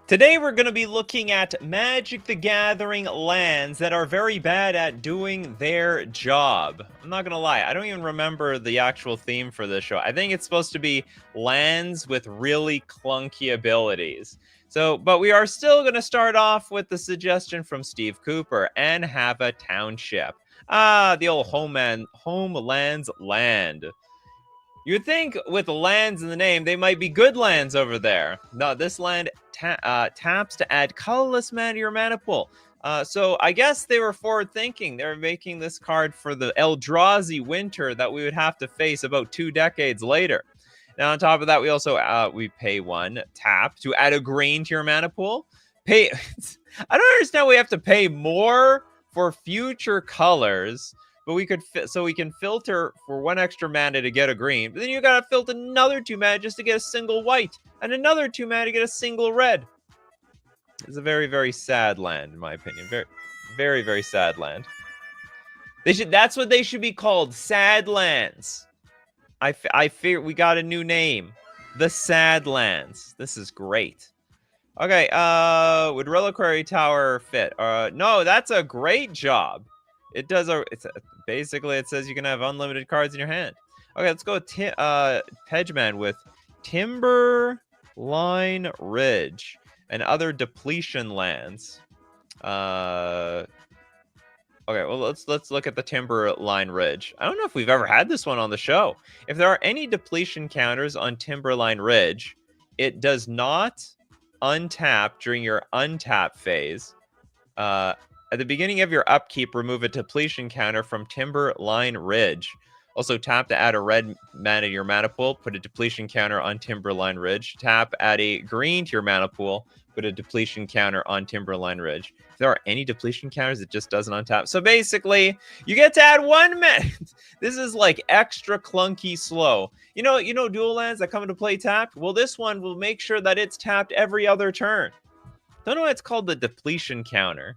Today we're going to be looking at Magic the Gathering lands that are very bad at doing their job. I'm not going to lie, I don't even remember the actual theme for this show. I think it's supposed to be lands with really clunky abilities. But we are still going to start off with the suggestion from Steve Cooper and have a township. The old homelands land. You'd think with lands in the name, they might be good lands over there. No, this land taps to add colorless mana to your mana pool. So I guess they were forward thinking. They were making this card for the Eldrazi winter that we would have to face about 2 decades later. Now on top of that, we also we pay 1 tap to add a green to your mana pool. I don't understand. We have to pay more for future colors. But we can filter for 1 extra mana to get a green. But then you gotta filter another 2 mana just to get a single white, and another 2 mana to get a single red. It's a very, very sad land, in my opinion. Very, very, very sad land. That's what they should be called. Sad lands. I fear we got a new name. The Sad Lands. This is great. Okay, would Reliquary Tower fit? No, that's a great job. It does basically it says you can have unlimited cards in your hand. Okay, let's go with Pedgeman with Timberline Ridge and other depletion lands. Okay, well let's look at the Timberline Ridge. I don't know if we've ever had this one on the show. If there are any depletion counters on Timberline Ridge, it does not untap during your untap phase. At the beginning of your upkeep, remove a depletion counter from Timberline Ridge. Also, tap to add a red mana to your mana pool. Put a depletion counter on Timberline Ridge. Tap, add a green to your mana pool. Put a depletion counter on Timberline Ridge. If there are any depletion counters, it just doesn't untap. So basically, you get to add 1 mana. This is like extra clunky slow. You know dual lands that come into play tapped? Well, this one will make sure that it's tapped every other turn. Don't know why it's called the depletion counter.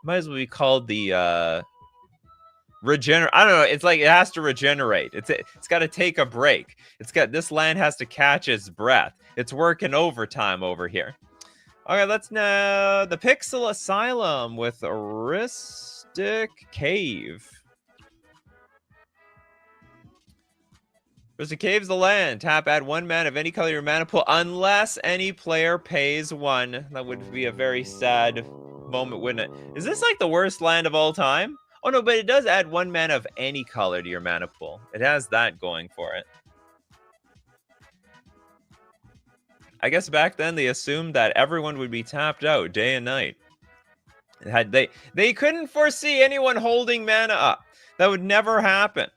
Might as well be called the regenerate. I don't know. It's like it has to regenerate. It's got to take a break. This land has to catch its breath. It's working overtime over here. Okay, let's know the Pixel Asylum with Aristic Cave. Aristic Cave's the land. Tap, add 1 mana of any color in your mana pool unless any player pays 1. That would be a very sad moment, wouldn't it? Is this like the worst land of all time? Oh no, but it does add 1 mana of any color to your mana pool. It has that going for it. I guess back then they assumed that everyone would be tapped out day and night. They couldn't foresee anyone holding mana up. That would never happen.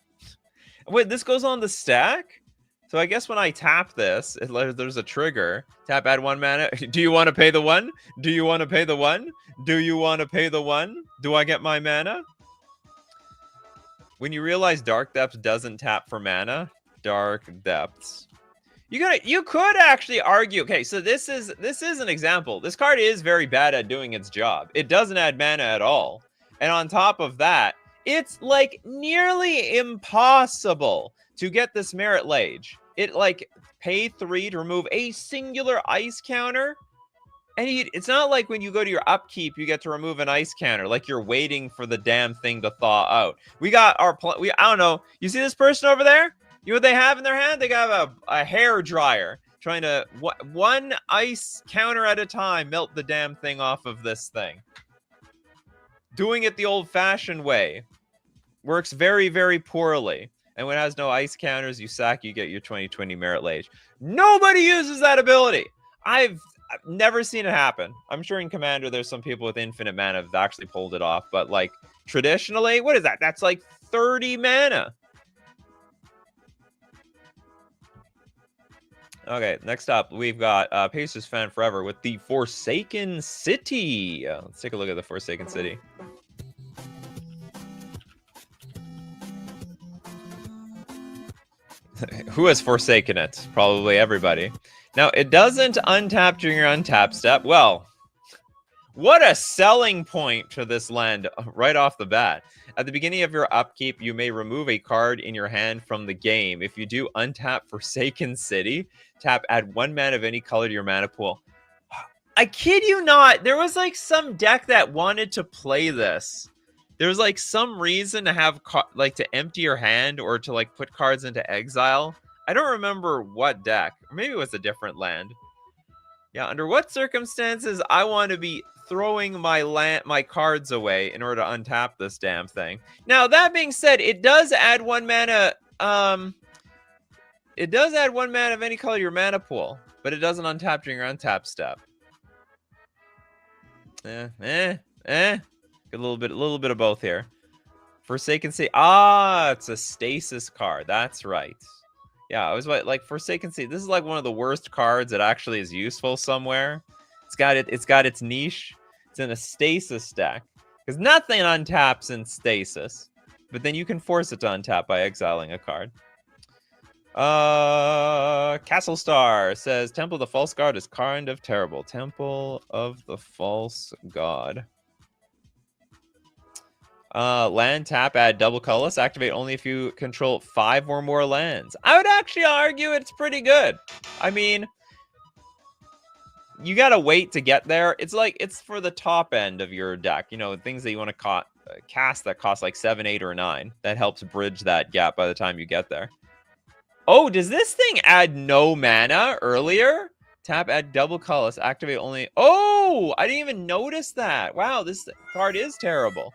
Wait, this goes on the stack? So I guess when I tap this, there's a trigger. Tap, add 1 mana. Do you want to pay the 1? Do you want to pay the 1? Do you want to pay the 1? Do I get my mana? When you realize Dark Depths doesn't tap for mana, Dark Depths. You could actually argue. Okay, so this is an example. This card is very bad at doing its job. It doesn't add mana at all. And on top of that, it's like nearly impossible to get this Merit Lage. It like pay 3 to remove a singular ice counter. And it's not like when you go to your upkeep, you get to remove an ice counter. Like you're waiting for the damn thing to thaw out. We got our, I don't know. You see this person over there? You know what they have in their hand? They got a hair dryer. Trying to, 1 ice counter at a time, melt the damn thing off of this thing. Doing it the old-fashioned way. Works very, very poorly. And when it has no ice counters, you sack, you get your 2020 Merit Lage. Nobody uses that ability. I've never seen it happen. I'm sure in Commander there's some people with infinite mana have actually pulled it off. But like traditionally, what is that? That's like 30 mana. Okay, next up, we've got Pacers Fan Forever with the Forsaken City. Let's take a look at the Forsaken City. Who has forsaken it? Probably everybody. Now, it doesn't untap during your untap step. Well, what a selling point to this land right off the bat. At the beginning of your upkeep, you may remove a card in your hand from the game. If you do, untap Forsaken City. Tap, add 1 mana of any color to your mana pool. I kid you not, there was like some deck that wanted to play this. There was like some reason to have like to empty your hand or to like put cards into exile. I don't remember what deck. Or maybe it was a different land. Yeah, under what circumstances I want to be throwing my cards away in order to untap this damn thing. Now, that being said, it does add 1 mana. It does add 1 mana of any color to your mana pool, but it doesn't untap during your untap step. A little bit of both here. Forsaken Sea. Ah, it's a stasis card. That's right. Yeah, I was like Forsaken Sea. This is like one of the worst cards that actually is useful somewhere. It's got its niche. It's in a stasis deck because nothing untaps in stasis, but then you can force it to untap by exiling a card. Castle Star says Temple of the False God is kind of terrible. Temple of the False God. Land tap, add double colorless, activate only if you control 5 or more lands. I would actually argue it's pretty good. I mean, you gotta wait to get there. It's like, it's for the top end of your deck, you know, things that you want to cast that cost like 7, 8, or 9. That helps bridge that gap by the time you get there. Oh, does this thing add no mana earlier? Tap, add double colorless, activate only. Oh, I didn't even notice that. Wow, this card is terrible.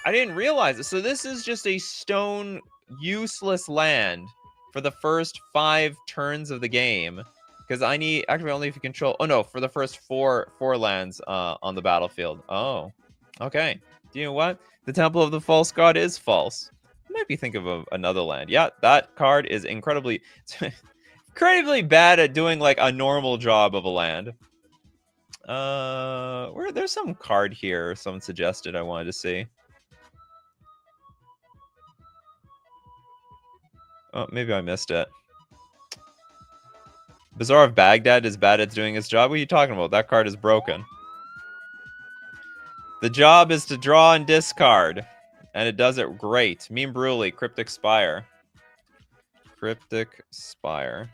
I didn't realize it. So this is just a stone useless land for the first 5 turns of the game. Because I need activate only if you control. Oh no, for the first four lands on the battlefield. Oh, okay. Do you know what? The Temple of the False God is false. I might be thinking of another land. Yeah, that card is incredibly bad at doing like a normal job of a land. There's some card here someone suggested I wanted to see. Oh, maybe I missed it. Bazaar of Baghdad is bad at doing its job. What are you talking about? That card is broken. The job is to draw and discard, and it does it great. Meme Bruley, Cryptic Spire. Cryptic Spire.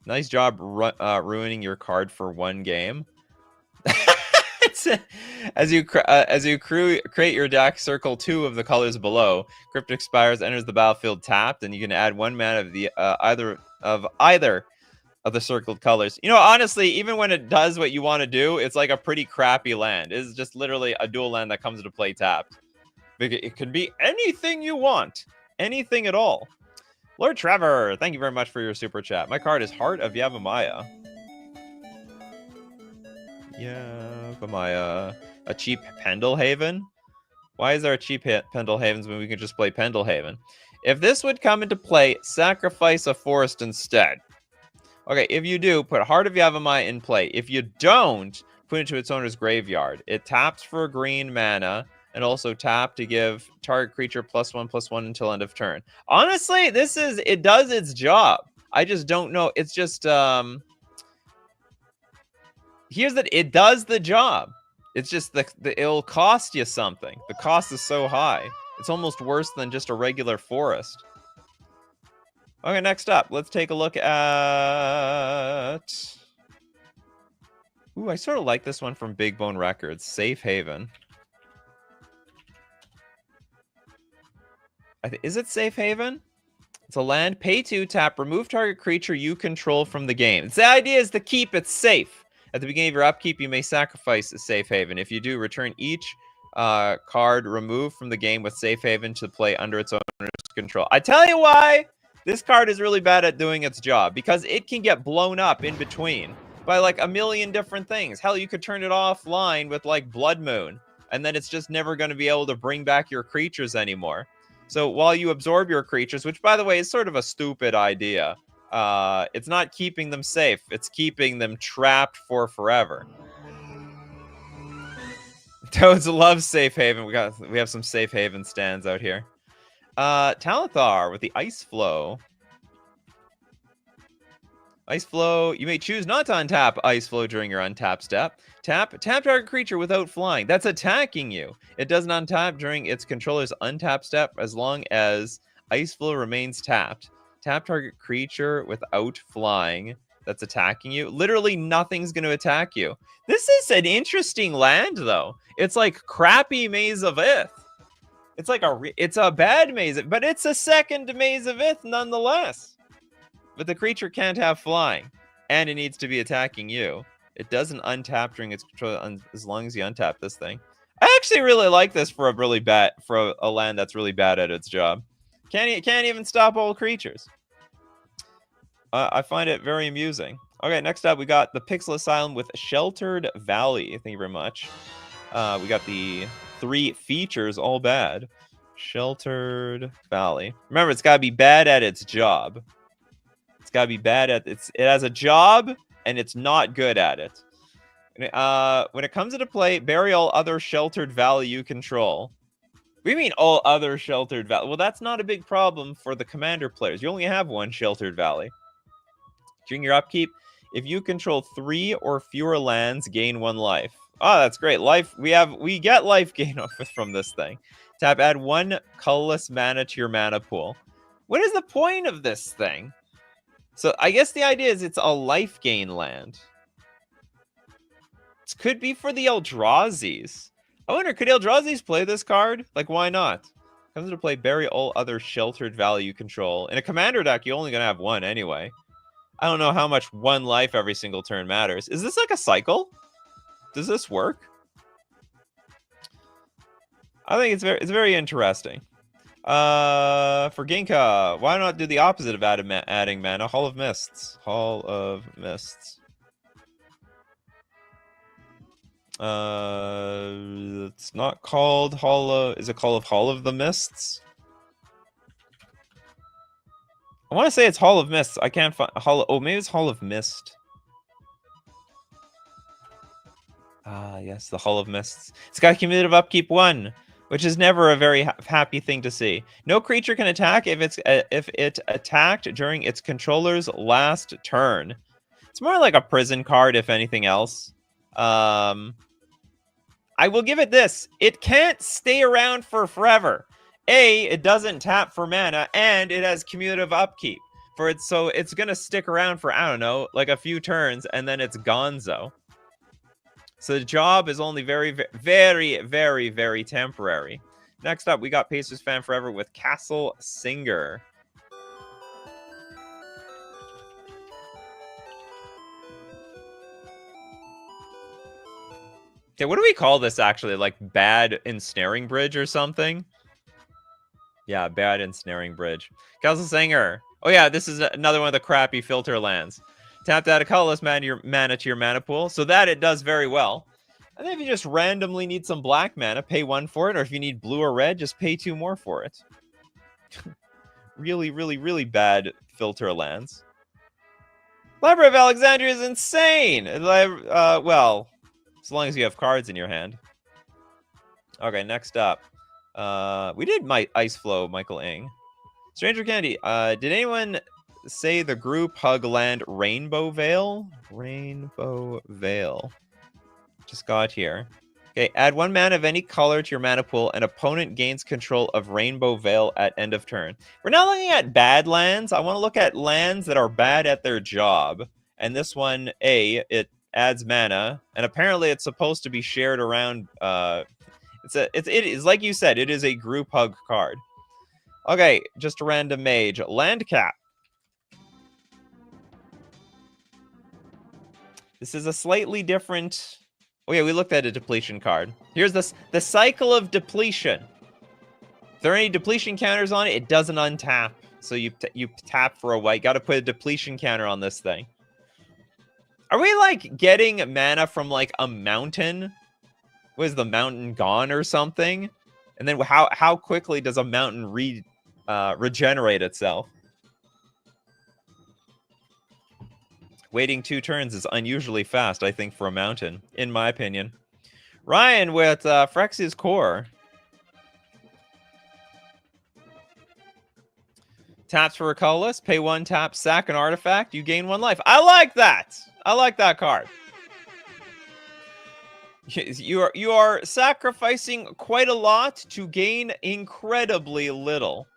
Nice job ruining your card for 1 game. As you create your deck, circle 2 of the colors below. Cryptic Spires enters the battlefield tapped, and you can add 1 mana of the either of the circled colors. You know, honestly, even when it does what you want to do, it's like a pretty crappy land. It's just literally a dual land that comes into play tapped. It can be anything you want, anything at all. Lord Trevor, thank you very much for your super chat. My card is Heart of Yavimaya. Yavimaya. A cheap Pendelhaven? Why is there a cheap Pendelhavens when we can just play Pendelhaven? If this would come into play, sacrifice a forest instead. Okay, if you do, put Heart of Yavimaya in play. If you don't, put it to its owner's graveyard. It taps for a green mana, and also tap to give target creature +1/+1 until end of turn. Honestly, it does its job. I just don't know. It's just, here's that it does the job. It's just it'll cost you something. The cost is so high. It's almost worse than just a regular forest. Okay, next up, let's take a look at... Ooh, I sort of like this one from Big Bone Records. Safe Haven. Is it Safe Haven? It's a land. Pay 2, tap, remove target creature you control from the game. The idea is to keep it safe. At the beginning of your upkeep, you may sacrifice a Safe Haven. If you do, return each card removed from the game with Safe Haven to play under its owner's control. I tell you why this card is really bad at doing its job. Because it can get blown up in between by like a million different things. Hell, you could turn it offline with like Blood Moon. And then it's just never going to be able to bring back your creatures anymore. So while you absorb your creatures, which by the way is sort of a stupid idea, it's not keeping them safe. It's keeping them trapped for forever. Toads love Safe Haven. We have some Safe Haven stands out here. Talithar with the Ice Flow. Ice Flow. You may choose not to untap Ice Flow during your untap step. Tap target creature without flying. That's attacking you. It doesn't untap during its controller's untap step as long as Ice Flow remains tapped. Tap target creature without flying. that's attacking you. Literally nothing's going to attack you. This is an interesting land, though. It's like crappy Maze of Ith. It's like it's a bad Maze, but it's a second Maze of Ith nonetheless. But the creature can't have flying, and it needs to be attacking you. It doesn't untap during its control as long as you untap this thing. I actually really like this for a land that's really bad at its job. Can't even stop all creatures. I find it very amusing. Okay, next up we got the Pixel Asylum with Sheltered Valley. Thank you very much. We got the 3 features, all bad. Sheltered Valley. Remember, it's got to be bad at its job. It's got to be bad at it has a job and it's not good at it. When it comes into play, bury all other Sheltered Valley you control. We mean all other Sheltered Valley. Well, that's not a big problem for the commander players. You only have 1 Sheltered Valley. During your upkeep, if you control 3 or fewer lands, gain 1 life. Oh, that's great. We get life gain from this thing. Tap, add 1 colorless mana to your mana pool. What is the point of this thing? So I guess the idea is it's a life gain land. It could be for the Eldrazi's. I wonder, could Eldrazi's play this card? Like, why not? Comes into play, bury all other Sheltered Valley you control. In a commander deck, you're only going to have 1 anyway. I don't know how much 1 life every single turn matters. Is this like a cycle? Does this work? I think it's very interesting. For Ginka, why not do the opposite of adding mana? Hall of Mists. Hall of Mists. It's not called Hall of... Is it called Hall of the Mists? I want to say it's Hall of Mists. I can't find... Oh, maybe it's Hall of Mist. Ah, yes, the Hall of Mists. It's got cumulative upkeep 1, which is never a very happy thing to see. No creature can attack if it attacked during its controller's last turn. It's more like a prison card, if anything else. I will give it this. It can't stay around for forever. A, it doesn't tap for mana, and it has cumulative upkeep. So it's going to stick around for, I don't know, like a few turns, and then it's gonzo. So the job is only very, very, very, very temporary. Next up, we got Pacers Fan Forever with Castle Singer. Okay, what do we call this actually? Like bad ensnaring bridge or something? Yeah, bad ensnaring bridge. Castle Singer. Oh yeah, this is another one of the crappy filter lands. Tap to add a colorless mana to your mana pool, so that it does very well. And then if you just randomly need some black mana, pay 1 for it, or if you need blue or red, just pay 2 more for it. Really, really, really bad filter lands. Library of Alexandria is insane! Well, as long as you have cards in your hand. Okay, next up. We did Ice Flow, Michael Ing. Stranger Candy, did anyone say the group hug land Rainbow Veil? Rainbow Veil. Just got here. Okay, add 1 mana of any color to your mana pool, and opponent gains control of Rainbow Veil at end of turn. We're not looking at bad lands. I want to look at lands that are bad at their job. And this one, it adds mana, and apparently it's supposed to be shared around. It is like you said, it is a group hug card. Okay, just a random mage. Land cap. This is a slightly different. Oh yeah, we looked at a depletion card. Here's the cycle of depletion. If there are any depletion counters on it, it doesn't untap. So you tap for a white. Got to put a depletion counter on this thing. Are we like getting mana from like a mountain? Was the mountain gone or something? And then how quickly does a mountain regenerate itself? Waiting 2 turns is unusually fast, I think, for a mountain, in my opinion. Ryan with Phyrexia's Core. Taps for a colorless, pay 1 tap, sack an artifact, you gain 1 life. I like that! I like that card. You are sacrificing quite a lot to gain incredibly little.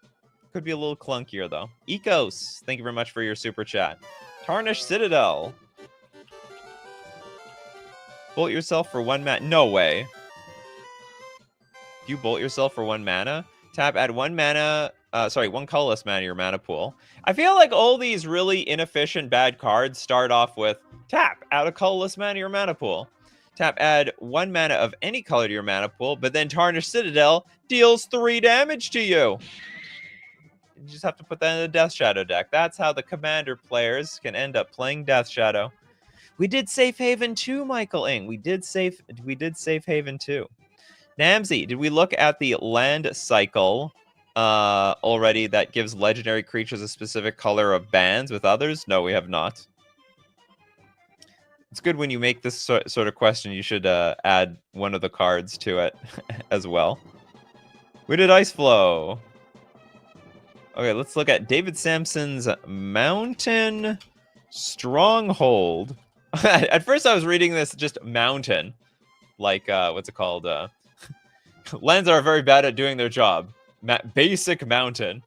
Could be a little clunkier, though. Ecos, thank you very much for your super chat. Tarnished Citadel. Bolt yourself for 1 mana. No way. You bolt yourself for 1 mana. Tap, add 1 mana. Sorry, 1 colorless mana to your mana pool. I feel like all these really inefficient bad cards start off with tap, add a colorless mana to your mana pool. Tap, add 1 mana of any color to your mana pool, but then Tarnished Citadel deals 3 damage to you. You just have to put that in the Death Shadow deck. That's how the Commander players can end up playing Death Shadow. We did Safe Haven too, Michael Ing. We did Safe Haven too. Namsy, did we look at the land cycle already that gives legendary creatures a specific color of bands with others? No, we have not. It's good when you make this sort of question, you should add one of the cards to it as well. We did Ice Flow. Okay, let's look at David Sampson's Mountain Stronghold. At first I was reading this just mountain. Like, what's it called? Lands are very bad at doing their job. Basic mountain.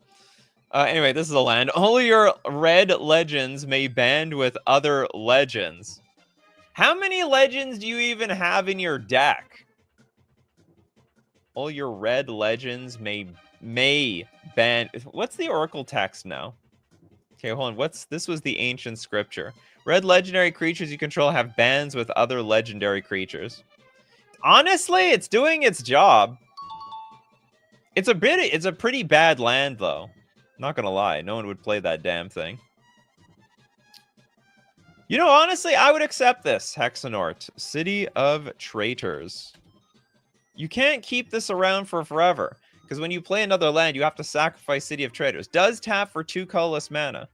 Anyway, this is a land. Only your red legends may band with other legends. How many legends do you even have in your deck? All your red legends may band. What's the Oracle text now? Okay, hold on. This was the ancient scripture. Red legendary creatures you control have bands with other legendary creatures. Honestly, it's doing its job. It's a pretty bad land, though. Not gonna lie, no one would play that damn thing. You know, honestly, I would accept this. Hexanort, City of Traitors. You can't keep this around for forever, because when you play another land, you have to sacrifice City of Traitors. Does tap for 2 colorless mana.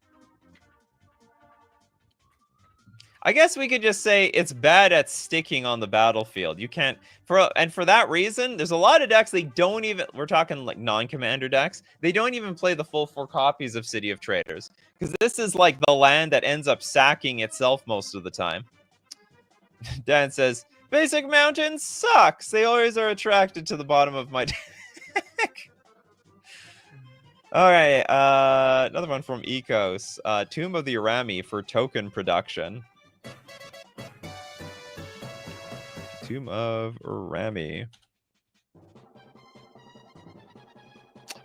I guess we could just say it's bad at sticking on the battlefield. You can't, for that reason, there's a lot of decks they don't even, we're talking like non-commander decks, they don't even play the full 4 copies of City of Traitors. Because this is like the land that ends up sacking itself most of the time. Dan says, Basic Mountain sucks. They always are attracted to the bottom of my deck. Alright, another one from Ecos. Tomb of the Arami for token production. Tomb of Arami.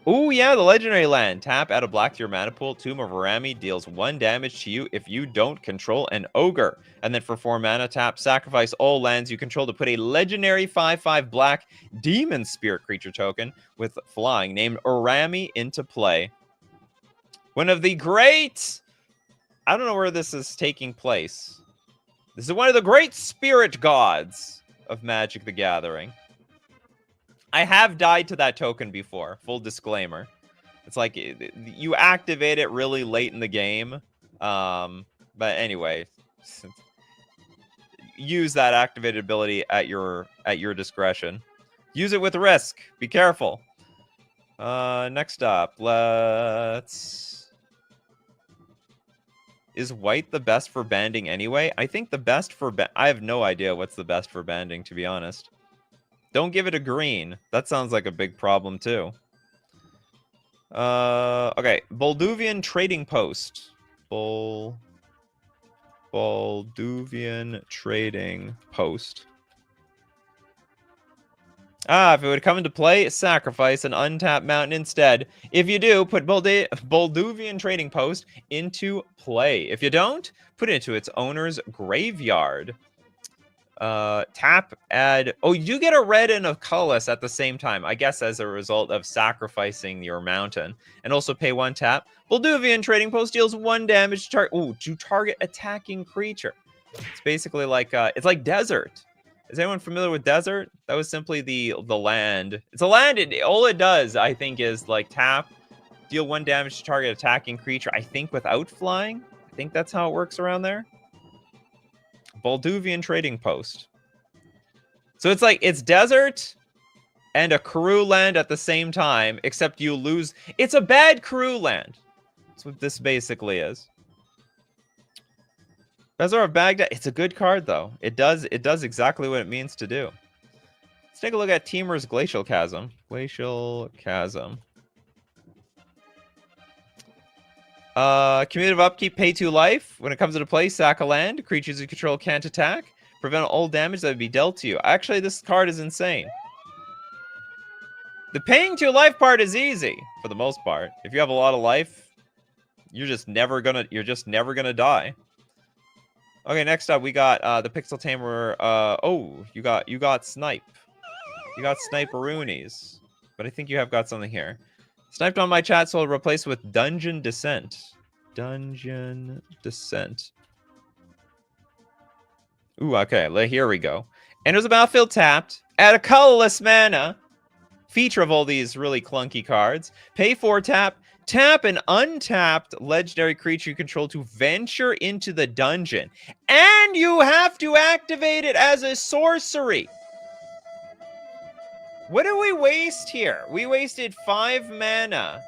Oh, yeah, the legendary land. Tap, add a black to your mana pool. Tomb of Arami deals 1 damage to you if you don't control an ogre. And then for 4 mana, tap, sacrifice all lands you control to put a legendary 5/5 black demon spirit creature token with flying named Arami into play. One of the great... I don't know where this is taking place. This is one of the great spirit gods of Magic the Gathering. I have died to that token before, full disclaimer. It's like, you activate it really late in the game. But anyway, use that activated ability at your discretion. Use it with risk. Be careful. Next up, Is white the best for banding anyway? I think the best for... I have no idea what's the best for banding, to be honest. Don't give it a green. That sounds like a big problem, too. Okay. Bolduvian Trading Post. Bolduvian Trading Post. If it would come into play, sacrifice an untapped mountain instead. If you do, put Bolduvian Trading Post into play. If you don't, put it into its owner's graveyard. Tap, add... Oh, you do get a red and a colorless at the same time, I guess as a result of sacrificing your mountain. And also pay 1 tap. Bolduvian Trading Post deals 1 damage to target attacking creature. It's basically like, it's like Desert. Is anyone familiar with Desert? That was simply the land. It's a land, all it does, I think, is like tap, deal 1 damage to target attacking creature, I think without flying. I think that's how it works around there. Bolduvian Trading Post. So it's like, it's Desert and a Karoo land at the same time, except you lose... It's a bad Karoo land. That's what this basically is. Bazaar of Baghdad, it's a good card, though. It does exactly what it means to do. Let's take a look at Teemer's Glacial Chasm. Glacial Chasm. Cumulative upkeep, pay 2 life. When it comes into play, sack a land. Creatures you control can't attack. Prevent all damage that would be dealt to you. Actually, this card is insane. The paying 2 life part is easy, for the most part. If you have a lot of life, you're just never gonna die. Okay, next up we got the Pixel Tamer. Oh, you got Snipe. You got Sniperoonies. But I think you have got something here. Sniped on my chat, so I'll replace with Dungeon Descent. Dungeon Descent. Ooh, okay, here we go. Enters the battlefield tapped. Add a colorless mana. Feature of all these really clunky cards. Pay 4 tap. Tap an untapped legendary creature you control to venture into the dungeon. And you have to activate it as a sorcery. What did we waste here? We wasted 5 mana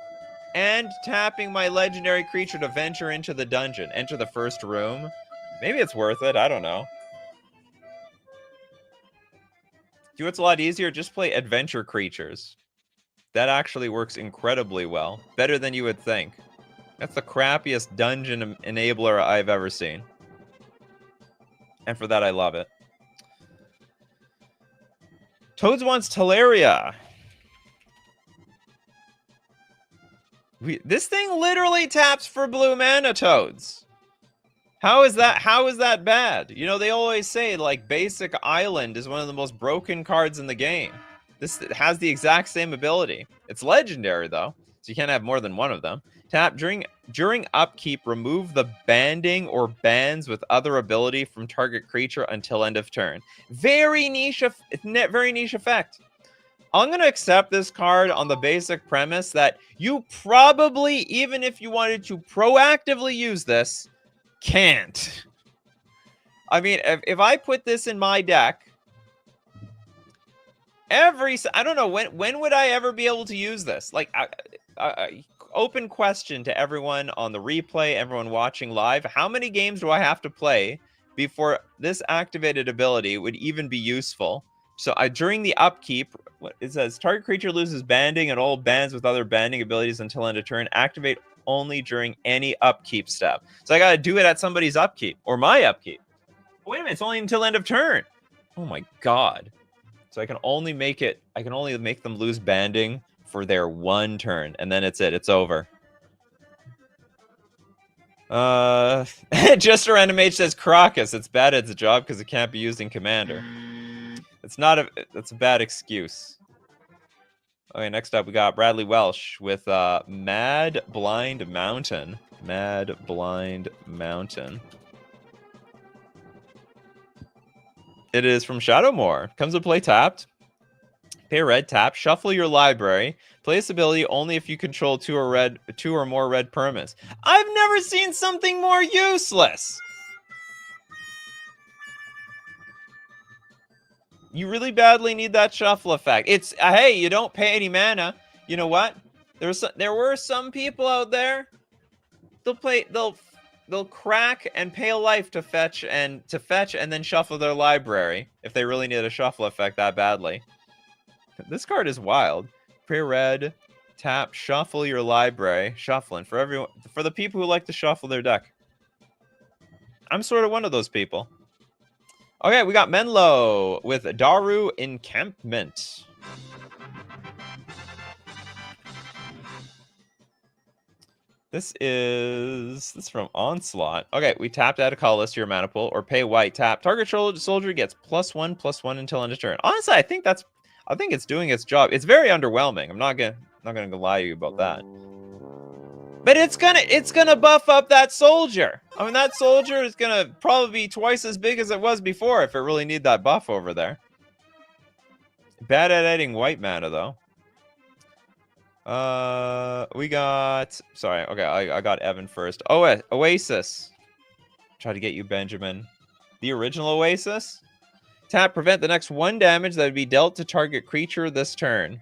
and tapping my legendary creature to venture into the dungeon. Enter the first room. Maybe it's worth it. I don't know. Do what's a lot easier? Just play adventure creatures. That actually works incredibly well. Better than you would think. That's the crappiest dungeon enabler I've ever seen. And for that, I love it. Toads wants Teleria. This thing literally taps for blue mana, Toads. How is that bad? You know, they always say, like, Basic Island is one of the most broken cards in the game. This has the exact same ability. It's legendary, though, so you can't have more than one of them. Tap during upkeep, remove the banding or bands with other ability from target creature until end of turn. Very niche effect. I'm going to accept this card on the basic premise that you probably, even if you wanted to proactively use this, can't. I mean, if I put this in my deck, I don't know, when would I ever be able to use this? Like, open question to everyone on the replay, everyone watching live. How many games do I have to play before this activated ability would even be useful? So during the upkeep, it says target creature loses banding and all bands with other banding abilities until end of turn. Activate only during any upkeep step. So I got to do it at somebody's upkeep or my upkeep. Wait a minute, it's only until end of turn. Oh my god. So I can only make them lose banding for their one turn, and then it's over. Just a random H says Crocus. It's bad at its job because it can't be used in Commander. That's a bad excuse. Okay, next up we got Bradley Welsh with Mad Blind Mountain. Mad Blind Mountain. It is from Shadowmoor. Comes to play tapped. Pay red, tap, shuffle your library. Play this ability only if you control two or more red permanents. I've never seen something more useless. You really badly need that shuffle effect. It's hey, you don't pay any mana. You know what? There were some people out there. They'll crack and pay a life to fetch and then shuffle their library if they really need a shuffle effect that badly. This card is wild. Pay red, tap, shuffle your library. Shuffling for the people who like to shuffle their deck. I'm sort of one of those people. Okay, we got Menlo with Daru Encampment. This is from Onslaught. Okay, we tapped add a colorless to your mana pool or pay white. Tap target soldier gets +1/+1 until end of turn. Honestly, I think it's doing its job. It's very underwhelming. I'm not gonna lie to you about that. But it's gonna buff up that soldier. I mean, that soldier is gonna probably be twice as big as it was before if it really need that buff over there. Bad at adding white mana though. We got... Sorry, okay, I got Evan first. Oh, Oasis. Try to get you, Benjamin. The original Oasis? Tap, prevent the next 1 damage that would be dealt to target creature this turn.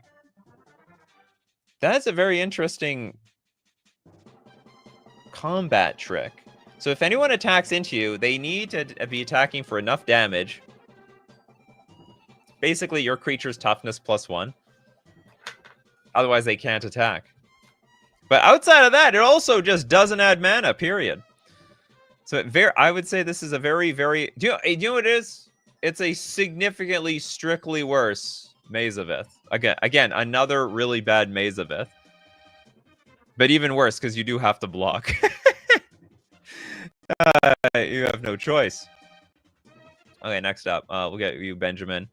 That's a very interesting combat trick. So if anyone attacks into you, they need to be attacking for enough damage. Basically, your creature's toughness +1. Otherwise, they can't attack. But outside of that, it also just doesn't add mana, period. So I would say this is a very, very... Do you know what it is? It's a significantly, strictly worse Mazavith. Again, another really bad Mazavith. But even worse, because you do have to block. You have no choice. Okay, next up, we'll get you, Benjamin.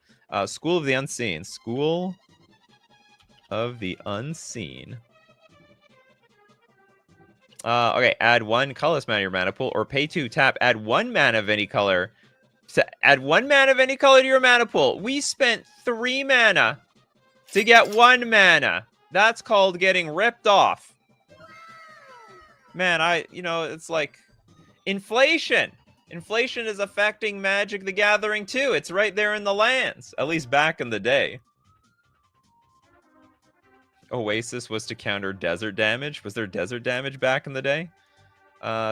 School of the Unseen. School of the Unseen. Okay, add 1 colorless mana to your mana pool, or pay 2, tap, add 1 mana of any color. Add 1 mana of any color to your mana pool. We spent 3 mana to get 1 mana. That's called getting ripped off. Man, it's like inflation. Inflation is affecting Magic the Gathering too. It's right there in the lands, at least back in the day. Oasis was to counter desert damage. Was there desert damage back in the day?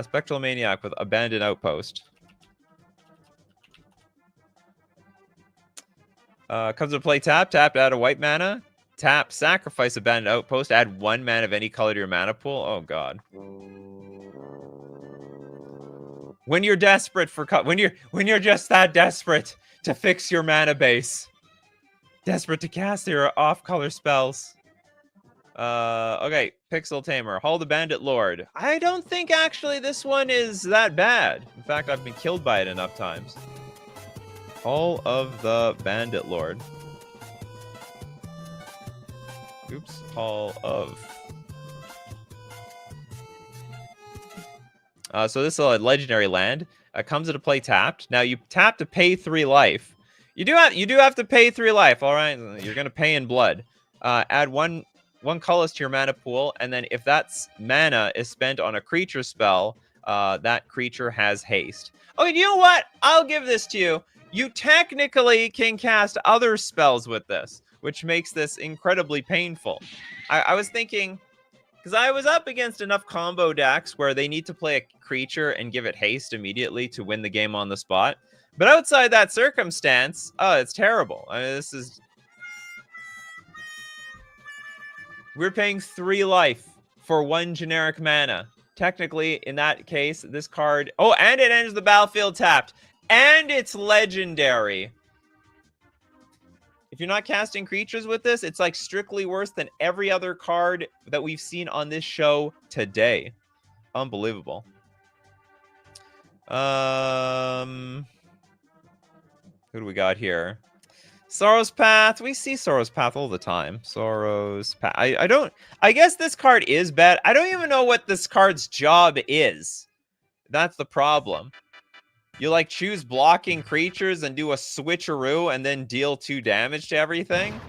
Spectral Maniac with Abandoned Outpost. Comes to play tap, add a white mana. Tap, sacrifice Abandoned Outpost, add 1 mana of any color to your mana pool. Oh god. When you're desperate for when you're just that desperate to fix your mana base. Desperate to cast your off-color spells. Okay, Pixel Tamer, Hall the Bandit Lord. I don't think actually this one is that bad. In fact, I've been killed by it enough times. Hall of the Bandit Lord. Oops, Hall of... so this is a legendary land. Comes into play tapped. Now you tap to pay 3 life. You do have to pay 3 life, alright? You're gonna pay in blood. Add one colorless to your mana pool, and then if that's mana is spent on a creature spell, that creature has haste. Okay, you know what? I'll give this to you. You technically can cast other spells with this, which makes this incredibly painful. I was thinking, because I was up against enough combo decks where they need to play a creature and give it haste immediately to win the game on the spot. But outside that circumstance, it's terrible. I mean, we're paying 3 life for 1 generic mana. Technically, in that case, this card... Oh, and it enters the battlefield tapped. And it's legendary. If you're not casting creatures with this, it's like strictly worse than every other card that we've seen on this show today. Unbelievable. Who do we got here? Sorrow's Path. We see Sorrow's Path all the time. Sorrow's Path. I guess this card is bad. I don't even know what this card's job is. That's the problem. You like choose blocking creatures and do a switcheroo and then deal 2 damage to everything?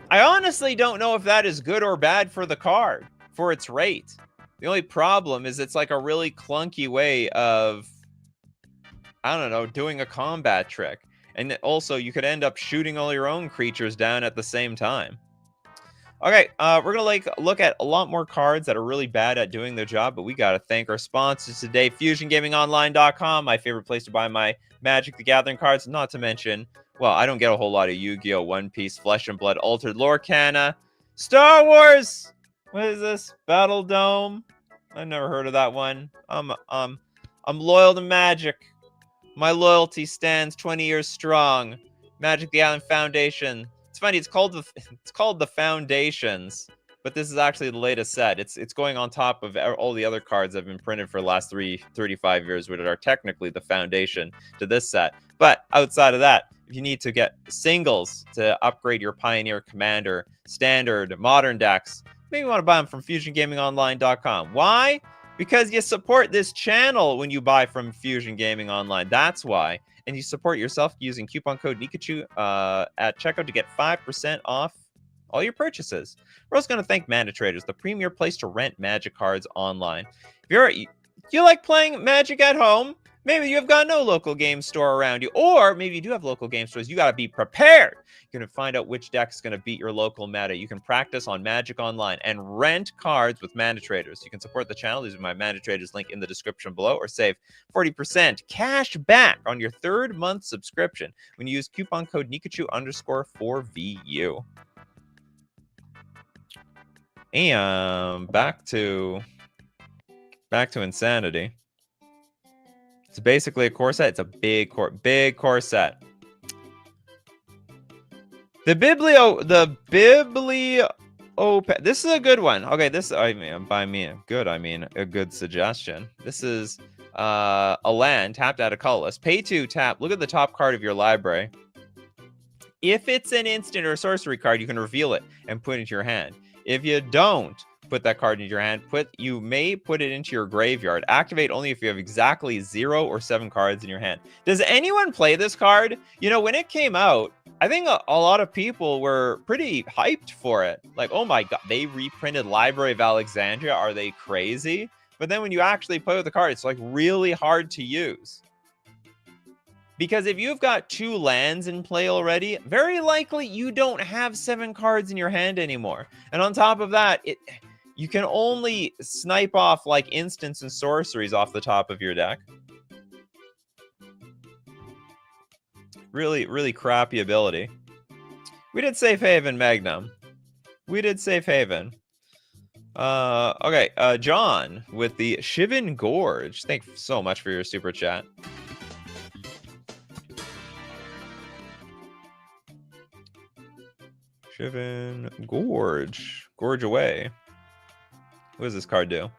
I honestly don't know if that is good or bad for the card, for its rate. The only problem is it's like a really clunky way of, I don't know, doing a combat trick. And also, you could end up shooting all your own creatures down at the same time. Okay, we're gonna look at a lot more cards that are really bad at doing their job, but we gotta thank our sponsors today, FusionGamingOnline.com, my favorite place to buy my Magic the Gathering cards, not to mention, well, I don't get a whole lot of Yu-Gi-Oh! One Piece, Flesh and Blood, Altered Lorcana, Star Wars! What is this? Battle Dome? I've never heard of that one. I'm loyal to Magic. My loyalty stands 20 years strong. Magic the Gathering Foundation. It's funny, it's called the Foundations, but this is actually the latest set. It's going on top of all the other cards that have been printed for the last 35 years, which are technically the foundation to this set. But outside of that, if you need to get singles to upgrade your Pioneer, Commander, Standard, Modern decks, maybe you want to buy them from FusionGamingOnline.com. Why? Because you support this channel when you buy from Fusion Gaming Online. That's why. And you support yourself using coupon code Nikachu at checkout to get 5% off all your purchases. We're also going to thank Mana Traders, the premier place to rent Magic cards online. If you like playing Magic at home, maybe you've got no local game store around you, or maybe you do have local game stores. You got to be prepared. You're going to find out which deck is going to beat your local meta. You can practice on Magic Online and rent cards with Mana Traders. You can support the channel using my Mana Traders link in the description below, or save 40% cash back on your 3rd month subscription when you use coupon code Nikachu_4VU. And back to insanity. It's basically a core set. It's a big core set. The biblio. This is a good one. Okay, this, I mean, by me good, I mean a good suggestion. This is a land tapped out of colorless. Pay 2, tap. Look at the top card of your library. If it's an instant or sorcery card, you can reveal it and put it into your hand. If you don't put that card into your hand, you may put it into your graveyard. Activate only if you have exactly 0 or 7 cards in your hand. Does anyone play this card? You know, when it came out, I think a lot of people were pretty hyped for it. Like, oh my god, they reprinted Library of Alexandria. Are they crazy? But then when you actually play with the card, it's like really hard to use. Because if you've got 2 lands in play already, very likely you don't have 7 cards in your hand anymore. And on top of that, you can only snipe off like instants and sorceries off the top of your deck. Really, really crappy ability. We did Safe Haven, Magnum. We did Safe Haven. Okay, John with the Shivan Gorge. Thank you so much for your super chat. Shivan Gorge. Gorge away. What does this card do?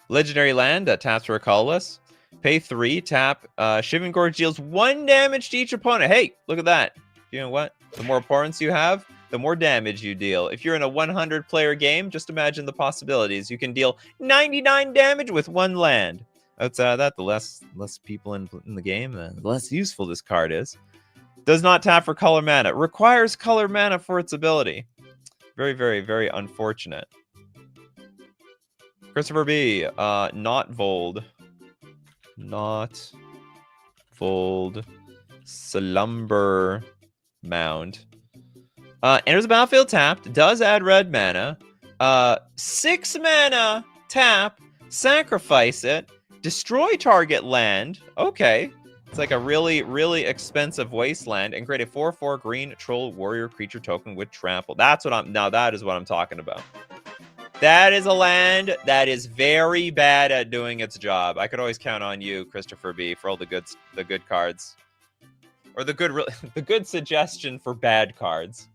Legendary land that taps for a colorless. Pay 3, tap. Shivan Gorge deals 1 damage to each opponent. Hey, look at that. You know what? The more opponents you have, the more damage you deal. If you're in a 100-player game, just imagine the possibilities. You can deal 99 damage with 1 land. Outside of that, the less people in the game, the less useful this card is. Does not tap for color mana. Requires color mana for its ability. Very, very, very unfortunate. Christopher B. Not Vold. Not Vold. Slumber Mound. Enters the battlefield tapped. Does add red mana. 6 mana. Tap. Sacrifice it. Destroy target land. Okay. It's like a really, really expensive wasteland. And create a 4/4 green troll warrior creature token with trample. That's what that is what I'm talking about. That is a land that is very bad at doing its job. I could always count on you, Christopher B, for all the good cards. Or the good suggestion for bad cards.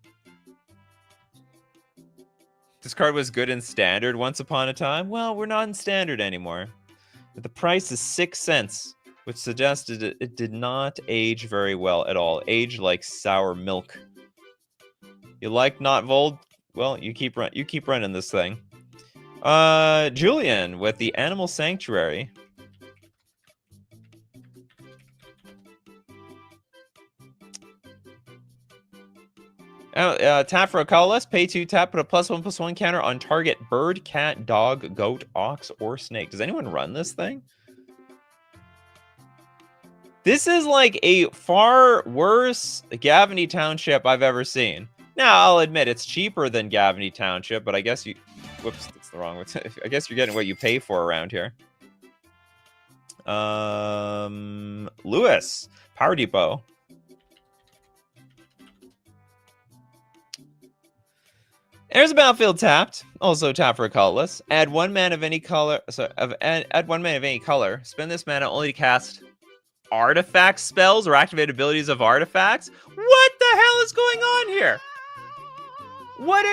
This card was good in standard once upon a time. Well, we're not in standard anymore. But the price is 6 cents, which suggested it did not age very well at all. Aged like sour milk. You like not Vold? Well, you keep running this thing. Julian with the Animal Sanctuary. Tap for a colorless. Pay 2, tap, put a +1/+1 counter on target bird, cat, dog, goat, ox, or snake. Does anyone run this thing? This is like a far worse Gavany Township I've ever seen. Now, I'll admit it's cheaper than Gavany Township, but I guess you... Whoops, that's the wrong one. I guess you're getting what you pay for around here. Lewis, Power Depot. There's a battlefield tapped. Also tap for a colorless. Add 1 mana of any color. Add 1 mana of any color. Spend this mana only to cast artifact spells or activate abilities of artifacts. What the hell is going on here? What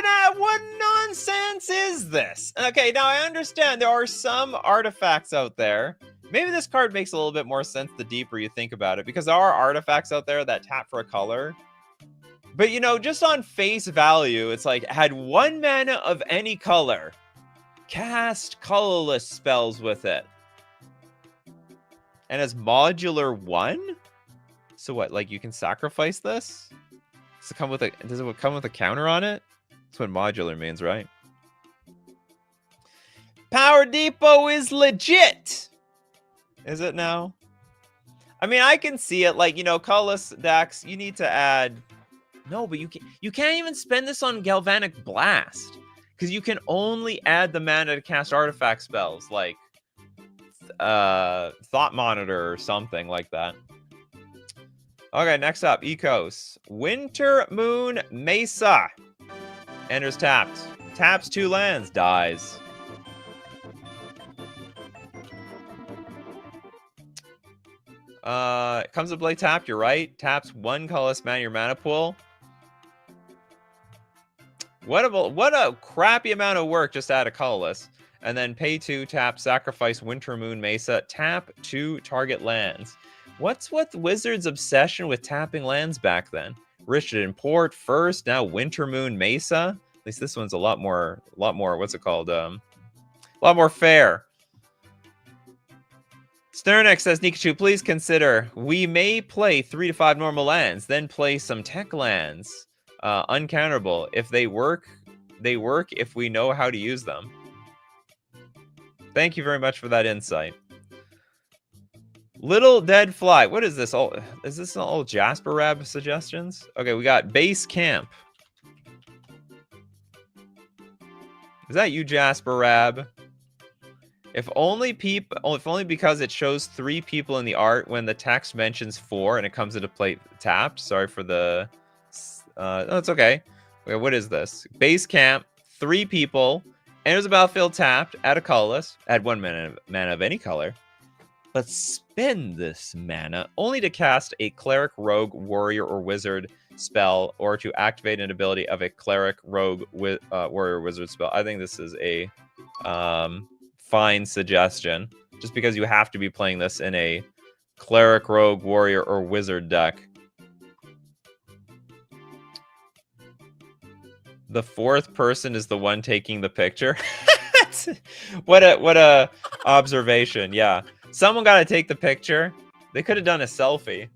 nonsense is this? Okay, now I understand there are some artifacts out there. Maybe this card makes a little bit more sense the deeper you think about it, because there are artifacts out there that tap for a color. But, you know, just on face value, it's like, had 1 mana of any color. Cast colorless spells with it. And as modular 1? So what, like, you can sacrifice this? Does it come with a counter on it? That's what modular means, right? Power Depot is legit! Is it now? I mean, I can see it, like, you know, colorless decks, you need to add... No, but you can't even spend this on Galvanic Blast. Because you can only add the mana to cast artifact spells, like Thought Monitor or something like that. Okay, next up, Ecos. Winter Moon Mesa. Enters tapped. Taps 2 lands. Dies. Comes to play tapped, you're right. Taps 1 colorless mana in your mana pool. What a crappy amount of work just to add a colorless. And then pay 2, tap, sacrifice Winter Moon Mesa, tap 2 target lands. What's with Wizards' obsession with tapping lands back then? Richmond Port first, now Winter Moon Mesa. At least this one's a lot more, what's it called? A lot more fair. Sternex says, Nikachu, please consider, we may play 3 to 5 normal lands, then play some tech lands. Uncounterable. If they work if we know how to use them. Thank you very much for that insight. Little Dead Fly. What is this? Is this all Jasper Rab suggestions? Okay, we got Base Camp. Is that you, Jasper Rab? If only because it shows 3 people in the art when the text mentions 4 and it comes into play tapped. Sorry for the... no, it's okay. Wait, what is this? Base Camp, 3 people, enters a battlefield tapped, add a colorless, add 1 mana of any color. But spend this mana only to cast a cleric, rogue, warrior, or wizard spell, or to activate an ability of a cleric, rogue, warrior, wizard spell. I think this is a fine suggestion, just because you have to be playing this in a cleric, rogue, warrior, or wizard deck. The 4th person is the one taking the picture. what a observation. Yeah, someone got to take the picture. They could have done a selfie.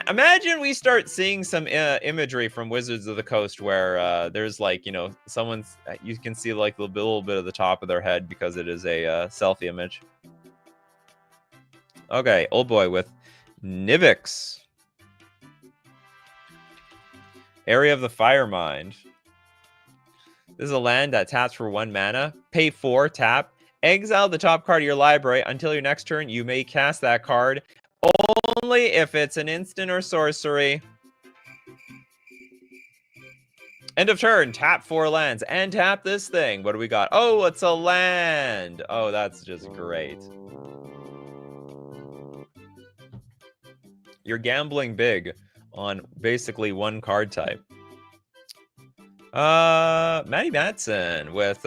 Imagine we start seeing some imagery from Wizards of the Coast where there's like, you know, you can see like a little bit of the top of their head because it is a selfie image. Okay, old boy with Nivix. Area of the Firemind. This is a land that taps for 1 mana. Pay 4, tap. Exile the top card of your library. Until your next turn, you may cast that card only if it's an instant or sorcery. End of turn. Tap 4 lands. And tap this thing. What do we got? Oh, it's a land. Oh, that's just great. You're gambling big on basically 1 card type. Matty Matson with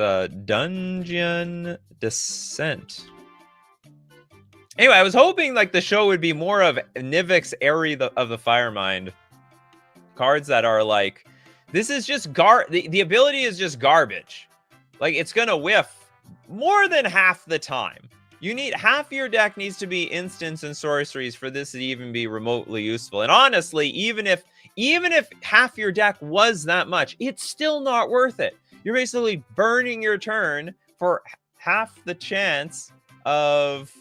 Dungeon Descent. Anyway, I was hoping like the show would be more of Nivix Area of the Firemind. Cards that are like, this is just the ability is just garbage. Like, it's gonna whiff more than half the time. You need half your deck needs to be instants and sorceries for this to even be remotely useful. And honestly, even if half your deck was that much, it's still not worth it. You're basically burning your turn for half the chance of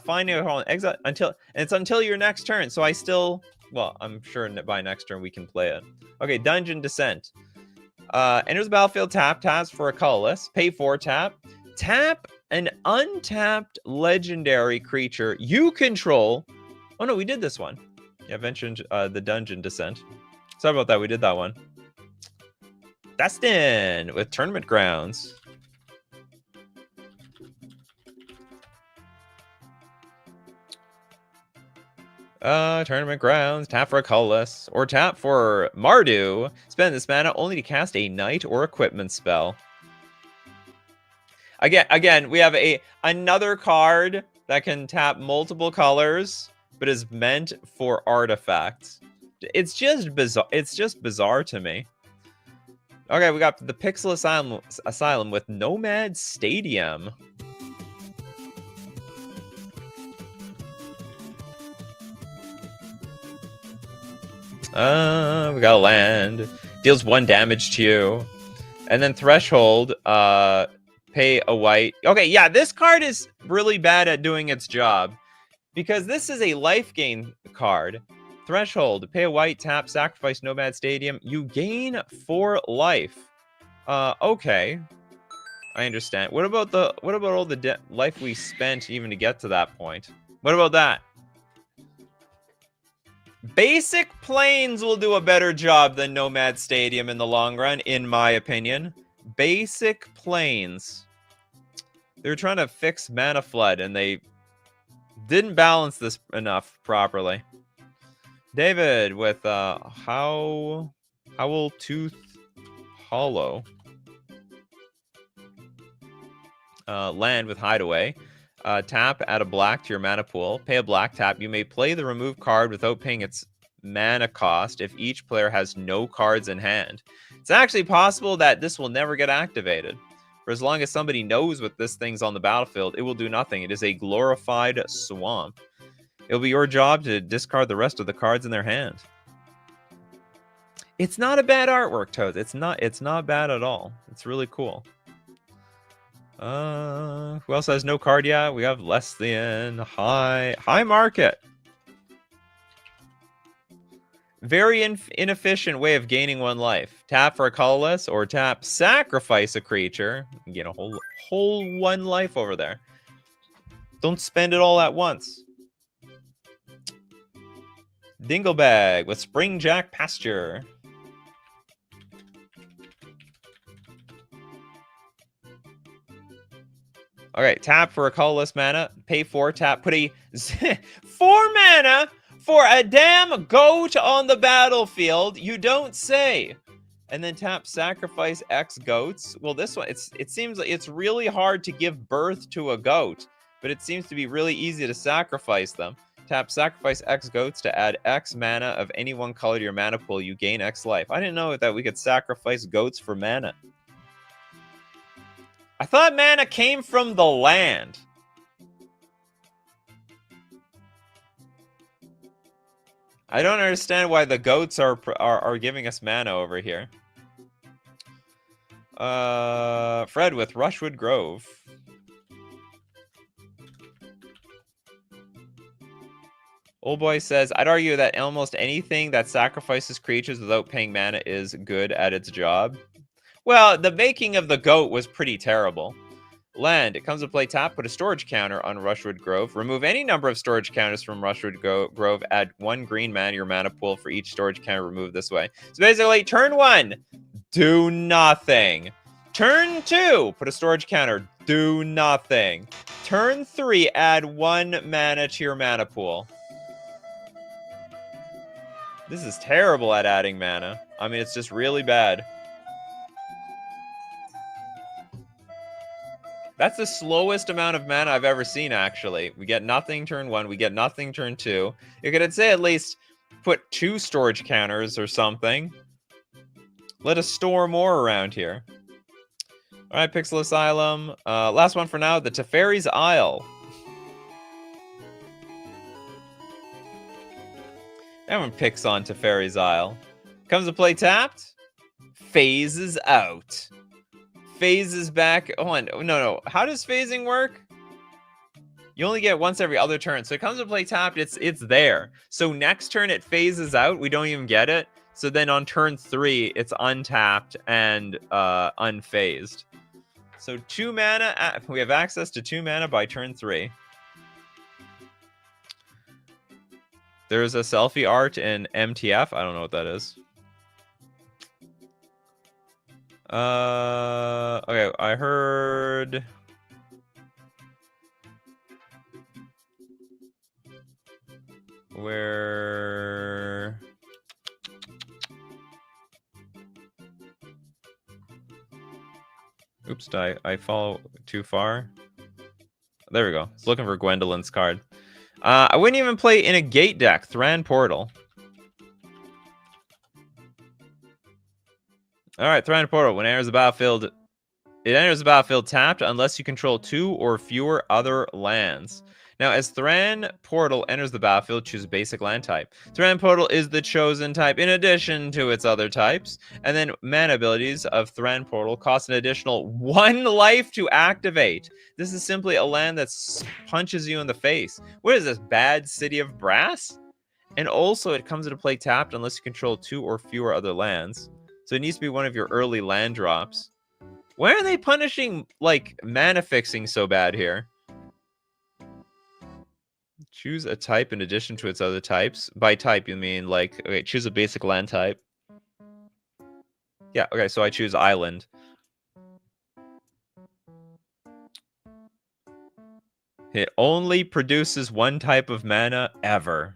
finding a hole in exile until your next turn. So I'm sure by next turn we can play it. Okay, Dungeon Descent. Enters the battlefield, taps for a colorless, pay 4, tap an untapped legendary creature you control. Oh no, we did this one. Yeah, I mentioned the Dungeon Descent. Sorry about that, we did that one. Destin with Tournament Grounds. Tournament Grounds, tap for a colorless, or tap for Mardu. Spend this mana only to cast a knight or equipment spell. Again, we have another card that can tap multiple colors, but is meant for artifacts. It's just bizarre. It's just bizarre to me. Okay, we got the Pixel Asylum with Nomad Stadium. We got a land. Deals 1 damage to you. And then Threshold, pay a white. Okay, yeah, this card is really bad at doing its job because this is a life gain card. Threshold, pay a white, tap, sacrifice Nomad Stadium. You gain 4 life. Okay, I understand. What about all the life we spent even to get to that point? What about that? Basic Plains will do a better job than Nomad Stadium in the long run, in my opinion. Basic Plains. They were trying to fix Mana Flood, and they didn't balance this enough properly. David with Howl Tooth Hollow. Land with Hideaway. Tap, add a black to your mana pool. Pay a black tap. You may play the remove card without paying its mana cost if each player has no cards in hand. It's actually possible that this will never get activated. For as long as somebody knows what this thing's on the battlefield, it will do nothing. It is a glorified swamp. It'll be your job to discard the rest of the cards in their hand. It's not a bad artwork, Toad. It's not bad at all. It's really cool. Who else has no card yet? We have less than high market. Very inefficient way of gaining one life. Tap for a colorless or tap sacrifice a creature. You get a whole one life over there. Don't spend it all at once. Dinglebag with Springjack Pasture. All right, tap for a colorless mana. Pay 4, tap. Put a 4 mana for a damn goat on the battlefield. You don't say. And then tap sacrifice X goats. Well, this one, it seems like it's really hard to give birth to a goat, but it seems to be really easy to sacrifice them. Tap sacrifice X goats to add X mana of any one color to your mana pool. You gain X life. I didn't know that we could sacrifice goats for mana. I thought mana came from the land. I don't understand why the goats are giving us mana over here. Fred with Rushwood Grove. Old boy says, I'd argue that almost anything that sacrifices creatures without paying mana is good at its job. Well, the making of the goat was pretty terrible. Land. It comes to play tap, put a storage counter on Rushwood Grove. Remove any number of storage counters from Rushwood Grove. Add 1 green mana to your mana pool for each storage counter removed this way. So basically, turn 1, do nothing. Turn 2, put a storage counter, do nothing. Turn 3, add 1 mana to your mana pool. This is terrible at adding mana. I mean, it's just really bad. That's the slowest amount of mana I've ever seen, actually. We get nothing turn 1. We get nothing turn 2. You could say at least put 2 storage counters or something. Let us store more around here. All right, Pixel Asylum. Last one for now, the Teferi's Isle. Everyone picks on Teferi's Isle. Comes to play tapped. Phases out. Phases back. Oh, no. How does phasing work? You only get once every other turn. So it comes to play tapped. It's there. So next turn it phases out. We don't even get it. So then on turn 3, it's untapped and unphased. So 2 mana. We have access to 2 mana by turn 3. There's a selfie art in MTF. I don't know what that is. Okay, I heard... Where... Oops, did I follow too far? There we go. I was looking for Gwendolyn's card. I wouldn't even play in a gate deck. Thran Portal. All right, Thran Portal. When it enters the battlefield, it enters the battlefield tapped unless you control 2 or fewer other lands. Now, as Thran Portal enters the battlefield, choose a basic land type. Thran Portal is the chosen type in addition to its other types. And then mana abilities of Thran Portal cost an additional 1 life to activate. This is simply a land that punches you in the face. What is this, Bad City of Brass? And also, it comes into play tapped unless you control 2 or fewer other lands. So it needs to be one of your early land drops. Why are they punishing, like, mana fixing so bad here? Choose a type in addition to its other types. By type, you mean like, okay, choose a basic land type. Yeah, okay, so I choose island. It only produces one type of mana ever.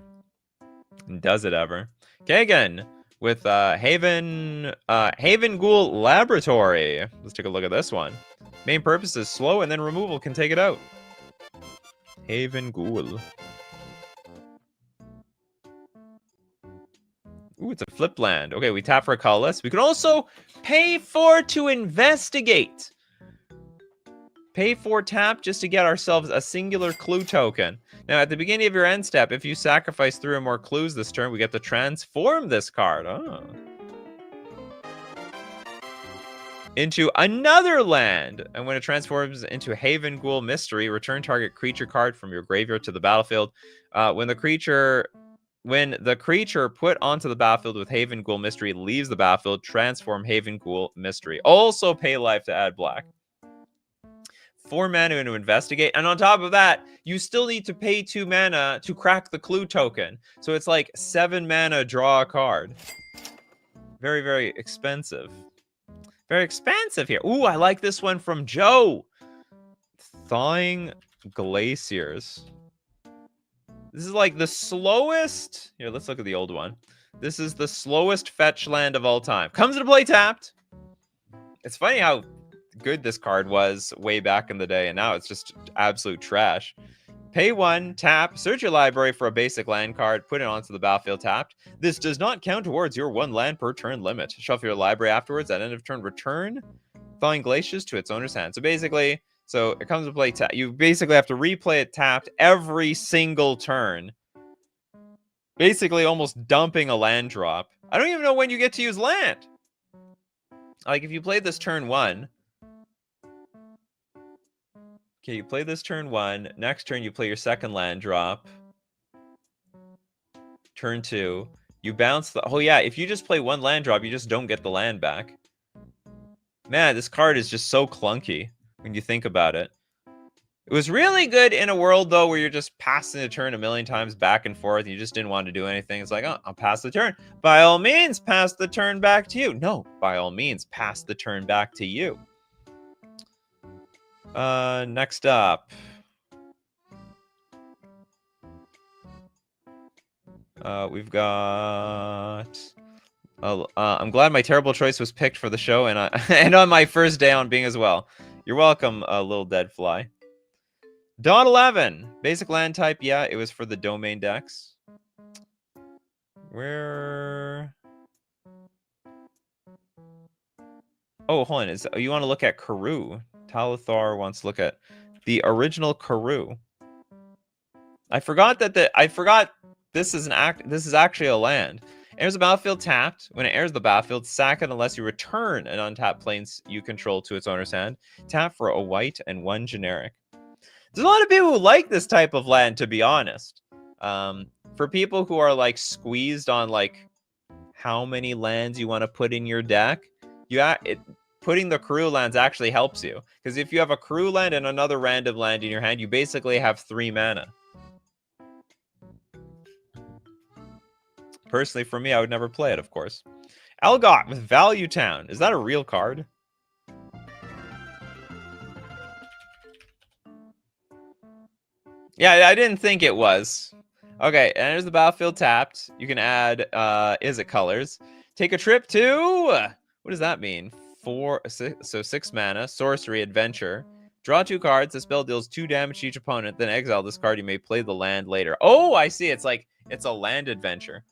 Does it ever? Kagan with Haven Ghoul Laboratory. Let's take a look at this one. Main purpose is slow and then removal can take it out. Haven Ghoul. Ooh, it's a flip land. Okay, we tap for a colorless. We can also pay for to investigate. Pay for tap just to get ourselves a singular clue token. Now, at the beginning of your end step, if you sacrifice 3 or more clues this turn, we get to transform this card. Oh. Into another land. And when it transforms into Haven Ghoul Mystery, return target creature card from your graveyard to the battlefield. When the creature put onto the battlefield with Haven Ghoul Mystery leaves the battlefield, transform Haven Ghoul Mystery. Also pay life to add black. 4 mana to investigate, and on top of that, you still need to pay 2 mana to crack the clue token. So it's like 7 mana, draw a card. Very, very expensive. Very expensive here. Ooh, I like this one from Joe. Thawing Glaciers. This is like the slowest. Here, let's look at the old one. This is the slowest fetch land of all time. Comes into play tapped. It's funny how good this card was way back in the day, and now it's just absolute trash. Pay 1, tap, search your library for a basic land card, put it onto the battlefield tapped. This does not count towards your 1 land per turn limit. Shuffle your library afterwards. At end of turn, return Thawing Glaciers to its owner's hand. So basically, it comes to play tap. You basically have to replay it tapped every single turn. Basically almost dumping a land drop. I don't even know when you get to use land. Like if you played this turn 1. Okay, you play this turn 1. Next turn, you play your second land drop. Turn 2. You bounce the... Oh, yeah, if you just play 1 land drop, you just don't get the land back. Man, this card is just so clunky when you think about it. It was really good in a world, though, where you're just passing the turn a million times back and forth, and you just didn't want to do anything. It's like, oh, I'll pass the turn. By all means, pass the turn back to you. No, by all means, pass the turn back to you. Next up. We've got... I'm glad my terrible choice was picked for the show, and and on my first day on being as well. You're welcome, little dead fly. Dot 11. Basic land type, yeah, it was for the domain decks. Where... Oh, hold on. You want to look at Karoo. Talithar wants to look at the original Karoo. I forgot this is actually a land. Enters the battlefield tapped. When it enters the battlefield, sack it unless you return an untapped planes you control to its owner's hand. Tap for a white and 1 generic. There's a lot of people who like this type of land, to be honest. For people who are like squeezed on like how many lands you want to put in your deck, putting the Karoo lands actually helps you. Because if you have a Karoo land and another random land in your hand, you basically have 3 mana. Personally, for me, I would never play it, of course. Elgot with Value Town. Is that a real card? Yeah, I didn't think it was. Okay, and there's the battlefield tapped. You can add, is it colors? Take a trip to... What does that mean? 6 mana, sorcery, adventure. Draw 2 cards. The spell deals 2 damage to each opponent. Then exile this card. You may play the land later. Oh, I see. It's a land adventure.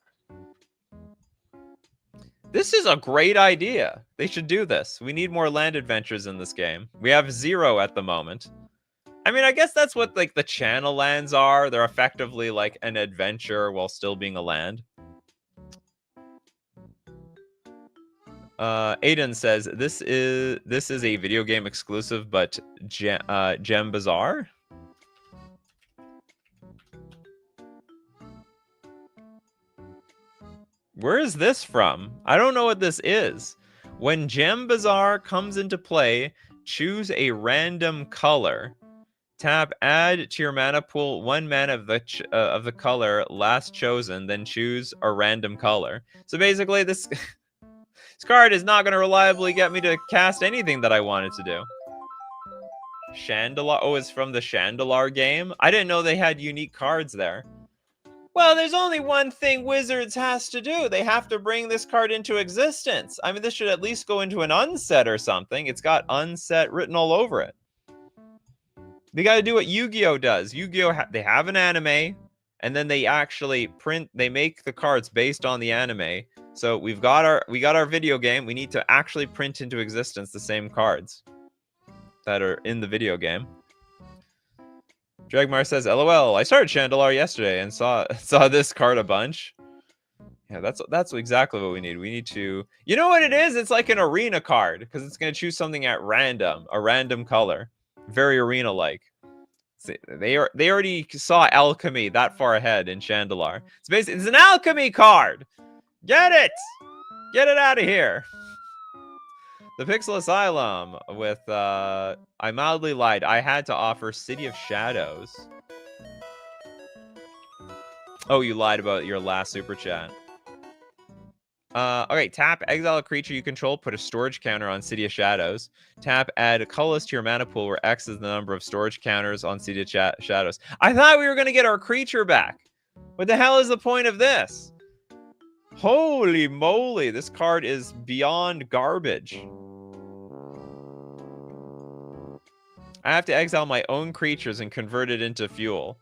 This is a great idea. They should do this. We need more land adventures in this game. We have 0 at the moment. I mean, I guess that's what like the channel lands are. They're effectively like an adventure while still being a land. Aiden says this is a video game exclusive, but Gem Bazaar. Where is this from? I don't know what this is. When Gem Bazaar comes into play, choose a random color. Tap, add to your mana pool 1 mana of the color last chosen, then choose a random color. So basically, this this card is not going to reliably get me to cast anything that I wanted to do. Chandalar. Oh, it's from the Chandalar game? I didn't know they had unique cards there. Well, there's only one thing Wizards has to do. They have to bring this card into existence. I mean, this should at least go into an unset or something. It's got unset written all over it. They got to do what Yu-Gi-Oh does. Yu-Gi-Oh, they have an anime, and then they actually they make the cards based on the anime. So we got our video game. We need to actually print into existence the same cards that are in the video game. Dragmar says, "LOL, I started Chandalar yesterday and saw this card a bunch." Yeah, that's exactly what we need. We need to, you know what it is? It's like an arena card because it's going to choose something at random, a random color, very arena-like. They already saw alchemy that far ahead in Chandalar. It's an alchemy card. Get it out of here. The Pixel Asylum with I mildly lied. I had to offer City of Shadows. Oh, you lied about your last super chat. Okay, tap, exile a creature you control, put a storage counter on City of Shadows. Tap, add a colorless to your mana pool where X is the number of storage counters on City of Shadows. I thought we were going to get our creature back. What the hell is the point of this? Holy moly, this card is beyond garbage. I have to exile my own creatures and convert it into fuel.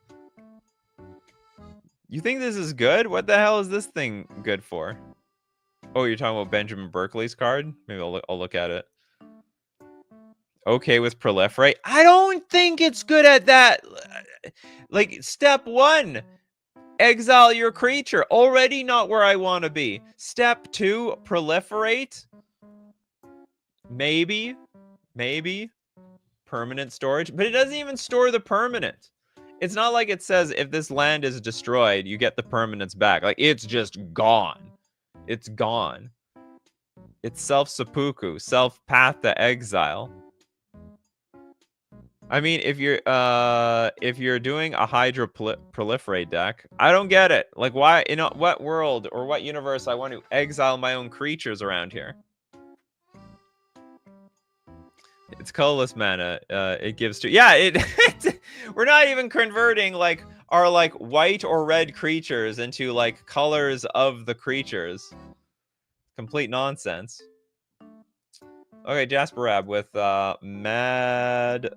You think this is good? What the hell is this thing good for? Oh, you're talking about Benjamin Berkeley's card? Maybe I'll look at it. Okay with Proliferate. I don't think it's good at that. Like, step 1, exile your creature. Already not where I want to be. Step 2, Proliferate. Maybe. Permanent storage. But it doesn't even store the permanent. It's not like it says if this land is destroyed, you get the permanents back. Like, it's just gone. It's gone. It's self-seppuku, self-path to exile. I mean, if you're doing a Hydra proliferate deck, I don't get it. Like, why, in what world or what universe I want to exile my own creatures around here? It's colorless mana. It gives to we're not even converting like our like white or red creatures into like colors of the creatures. Complete nonsense. Okay, Jasperab with Mad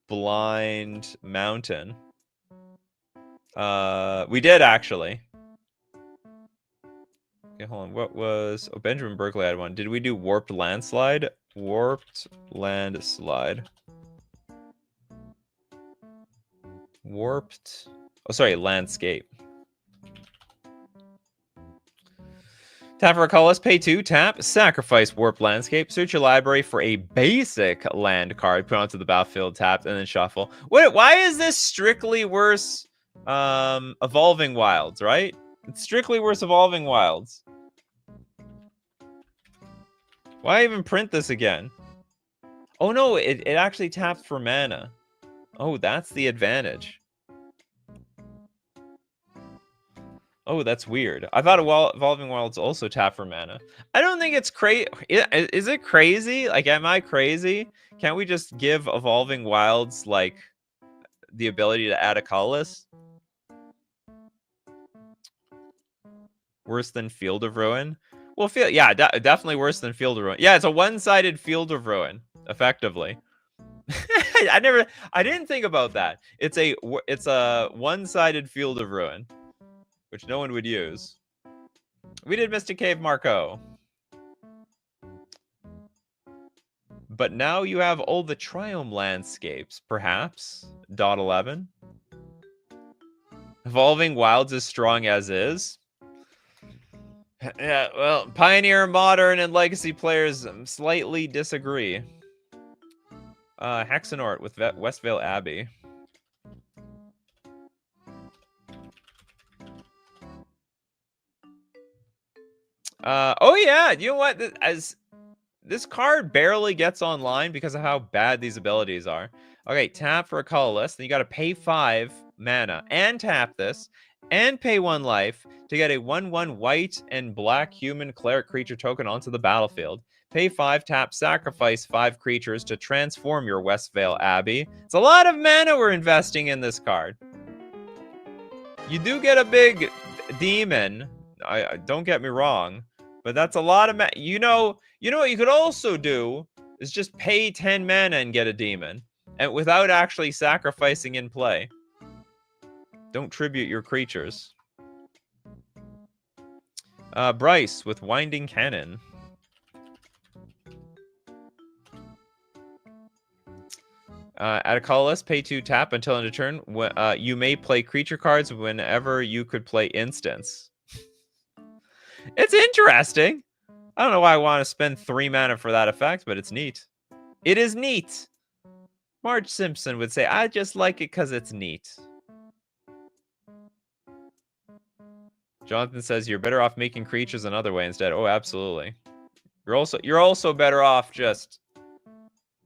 Blind Mountain. We did actually. Okay, hold on. What was Benjamin Berkeley had one. Did we do Warped Landslide? Warped Landslide. Warped. Oh, sorry, Landscape. Tap for a colorless, pay 2, tap, sacrifice Warped Landscape, search your library for a basic land card, put onto the battlefield, tap, and then shuffle. Why is this strictly worse Evolving Wilds, right? It's strictly worse Evolving Wilds. Why even print this again? Oh no, it actually taps for mana. Oh, that's the advantage. Oh, that's weird. I thought Evolving Wilds also tap for mana. I don't think it's crazy. Is it crazy? Like, am I crazy? Can't we just give Evolving Wilds, like, the ability to add a colorless? Worse than Field of Ruin? Well, definitely worse than Field of Ruin. Yeah, it's a one-sided Field of Ruin, effectively. I didn't think about that. It's a one-sided Field of Ruin, which no one would use. We did Mystic Cave Marco. But now you have all the Triome landscapes, perhaps. .11. Evolving Wilds is strong as is. Yeah, well, Pioneer, Modern, and Legacy players slightly disagree. Hexenort with Westvale Abbey. Oh yeah, you know what? This card barely gets online because of how bad these abilities are. Okay, tap for a colorless. Then you got to pay 5 mana and tap this and pay 1 life to get a 1/1 white and black human cleric creature token onto the battlefield. Pay 5, tap, sacrifice 5 creatures to transform your Westvale Abbey. It's a lot of mana we're investing in this card. You do get a big demon. I don't get me wrong, but that's a lot of mana. You know what you could also do is just pay 10 mana and get a demon, and without actually sacrificing in play. Don't tribute your creatures. Bryce with Winding Cannon. At a colorless, pay 2, tap until end of turn. You may play creature cards whenever you could play instants. It's interesting. I don't know why I want to spend 3 mana for that effect, but it's neat. It is neat. Marge Simpson would say, I just like it because it's neat. Jonathan says, you're better off making creatures another way instead. Oh, absolutely. You're also better off just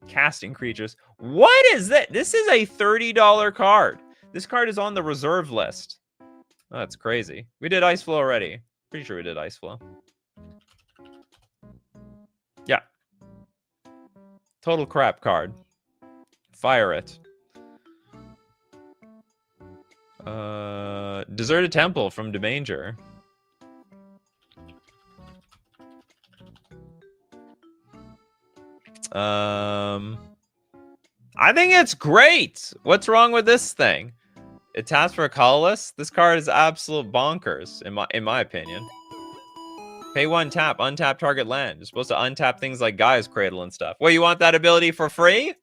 casting creatures. What is that? This is a $30 card. This card is on the reserve list. Oh, that's crazy. We did Ice Flow already. Pretty sure we did Ice Flow. Yeah. Total crap card. Fire it. Deserted Temple from Demanger. I think it's great. What's wrong with this thing? It taps for a colorless. This card is absolute bonkers, in my opinion. Pay 1, tap, untap target land. You're supposed to untap things like Gaia's Cradle and stuff. Well, you want that ability for free?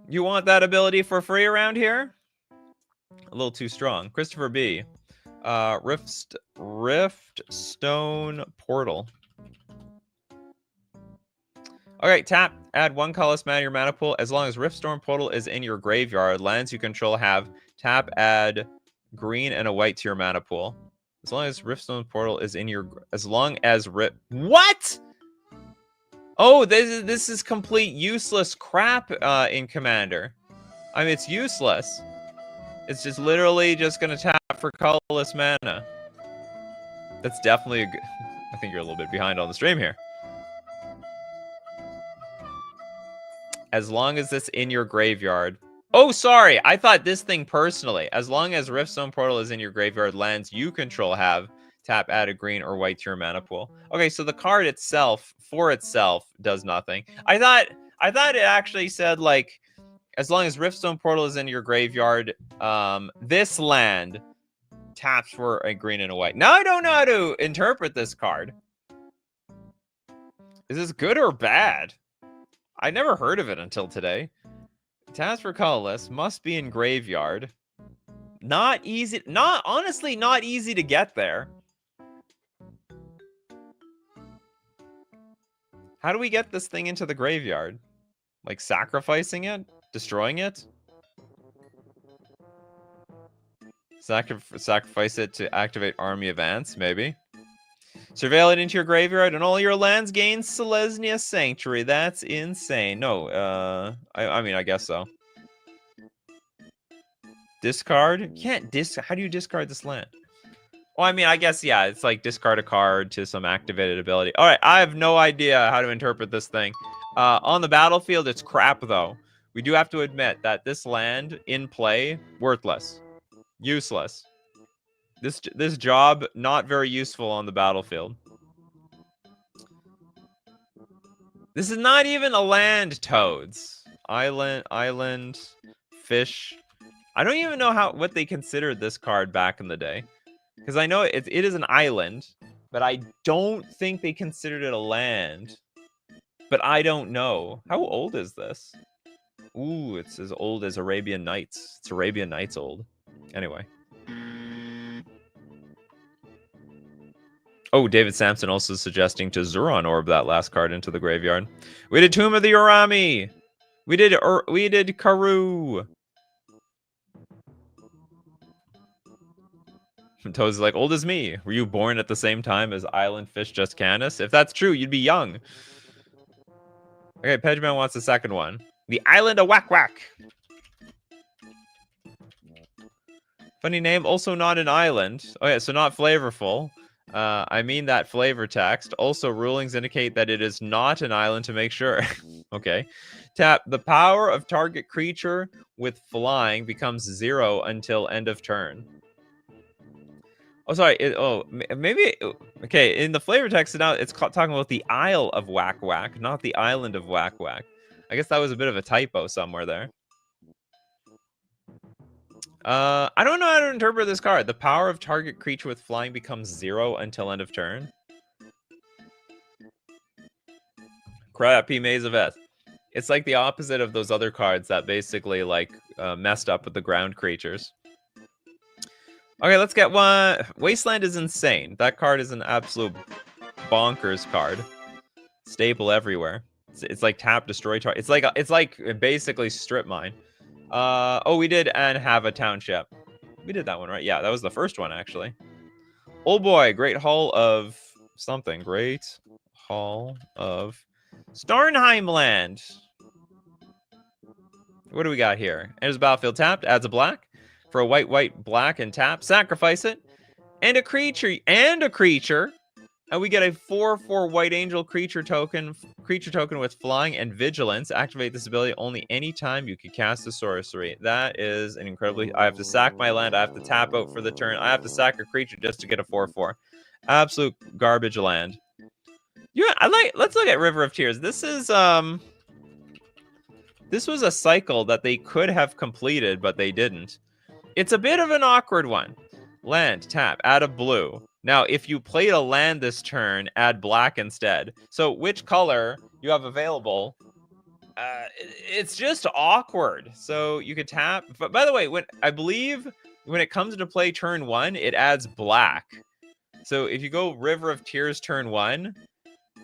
You want that ability for free around here? A little too strong. Christopher B. Riftstone Portal. Okay, tap. Add 1 colorless mana to your mana pool. As long as Riftstone Portal is in your graveyard, lands you control have tap, add green and a white to your mana pool. As long as Riftstone Portal is in your... What? Oh, this is complete useless crap in Commander. I mean, it's useless. It's just literally just going to tap for colorless mana. That's definitely a good... I think you're a little bit behind on the stream here. As long as it's in your graveyard. Oh, sorry. I thought this thing personally. As long as Riftstone Portal is in your graveyard, lands you control have tap, add a green or white to your mana pool. Okay, so the card itself, for itself, does nothing. I thought it actually said, like, as long as Riftstone Portal is in your graveyard, this land taps for a green and a white. Now I don't know how to interpret this card. Is this good or bad? I never heard of it until today. Taps for colorless, must be in graveyard. Not easy, honestly, not easy to get there. How do we get this thing into the graveyard? Like sacrificing it? Destroying it? Sacrifice it to activate Army of Ants, maybe. Surveil it into your graveyard and all your lands gain Selesnya Sanctuary. That's insane. No, I mean, I guess so. Discard? You can't how do you discard this land? Well, I mean, I guess, yeah, it's like discard a card to some activated ability. All right, I have no idea how to interpret this thing. On the battlefield, it's crap, though. We do have to admit that this land in play, worthless. Useless. This job, not very useful on the battlefield. This is not even a land, Toads. Island, fish. I don't even know what they considered this card back in the day. Because I know it is an island, but I don't think they considered it a land. But I don't know. How old is this? Ooh, it's as old as Arabian Nights. It's Arabian Nights old. Anyway. Oh, David Sampson also suggesting to Zuron Orb that last card into the graveyard. We did Tomb of the Urami. We did Karu. Toad's like, old as me. Were you born at the same time as Island Fish Just Canis? If that's true, you'd be young. Okay, Pedgeman wants the second one. The Island of Whack Whack. Funny name, also not an island. Oh yeah, so not flavorful. I mean that flavor text. Also, rulings indicate that it is not an island to make sure. Okay. Tap, the power of target creature with flying becomes 0 until end of turn. Oh, sorry. Maybe. Okay, in the flavor text, now it's talking about the Isle of Whack Whack, not the Island of Whack Whack. I guess that was a bit of a typo somewhere there. I don't know how to interpret this card. The power of target creature with flying becomes 0 until end of turn. Crappy Maze of S. It's like the opposite of those other cards that basically like messed up with the ground creatures. Okay, let's get one. Wasteland is insane. That card is an absolute bonkers card. Staple everywhere. It's like tap, destroy target. It's like basically strip mine. Oh, we did and have a township. We did that one, right? Yeah, that was the first one, actually. Oh boy, Great Hall of something. Great Hall of Starnheim Land. What do we got here? Enters battlefield tapped, adds a black. For a white, black, and tap. Sacrifice it. And a creature. And we get a 4/4 white angel creature token with flying and vigilance. Activate this ability only anytime you can cast a sorcery. That is an incredibly... I have to sack my land. I have to tap out for the turn. I have to sack a creature just to get a 4/4. Absolute garbage land. Yeah, let's look at River of Tears. This is this was a cycle that they could have completed, but they didn't. It's a bit of an awkward one. Land, tap, add a blue. Now, if you played a land this turn, add black instead. So which color you have available, it's just awkward. So you could tap. But by the way, I believe when it comes to play turn 1, it adds black. So if you go River of Tears turn 1,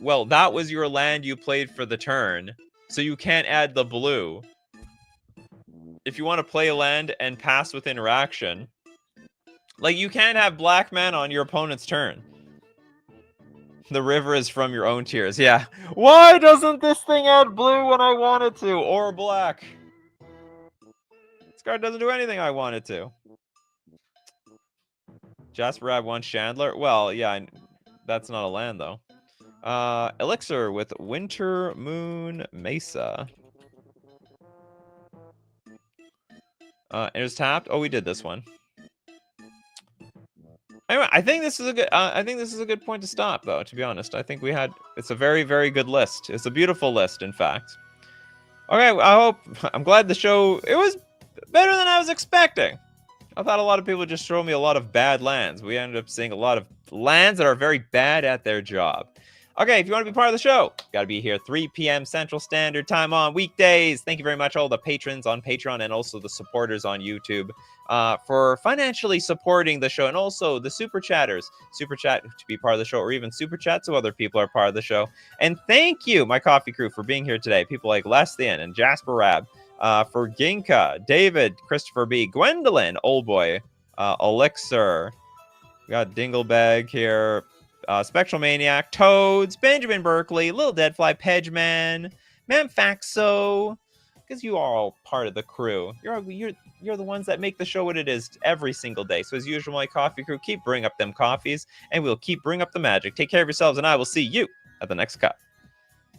well, that was your land you played for the turn. So you can't add the blue. If you want to play a land and pass with interaction, like you can't have black mana on your opponent's turn. The river is from your own tears. Yeah. Why doesn't this thing add blue when I want it to? Or black? This card doesn't do anything I want it to. Jasper Rab wants Chandler. Well, yeah, that's not a land though. Elixir with Winter Moon Mesa. It was tapped. Oh, we did this one. Anyway, I think this is a good. I think this is a good point to stop, though. To be honest, I think it's a very, very good list. It's a beautiful list, in fact. Okay, I'm glad the show. It was better than I was expecting. I thought a lot of people would just throw me a lot of bad lands. We ended up seeing a lot of lands that are very bad at their job. Okay, if you want to be part of the show, got to be here 3 p.m. Central Standard Time on weekdays. Thank you very much, all the patrons on Patreon and also the supporters on YouTube for financially supporting the show, and also the super chatters. Super chat to be part of the show, or even super chat so other people are part of the show. And thank you, my coffee crew, for being here today. People like Lestian and Jasper Rab, for Ginka, David, Christopher B, Gwendolyn, Old Boy, Elixir. We got Dinglebag here. Spectral Maniac, Toads, Benjamin Berkeley, Little Deadfly, Pedgeman, Mamfaxo, because you are all part of the crew. You're the ones that make the show what it is every single day. So as usual, my coffee crew, keep bringing up them coffees, and we'll keep bringing up the magic. Take care of yourselves, and I will see you at the next cup.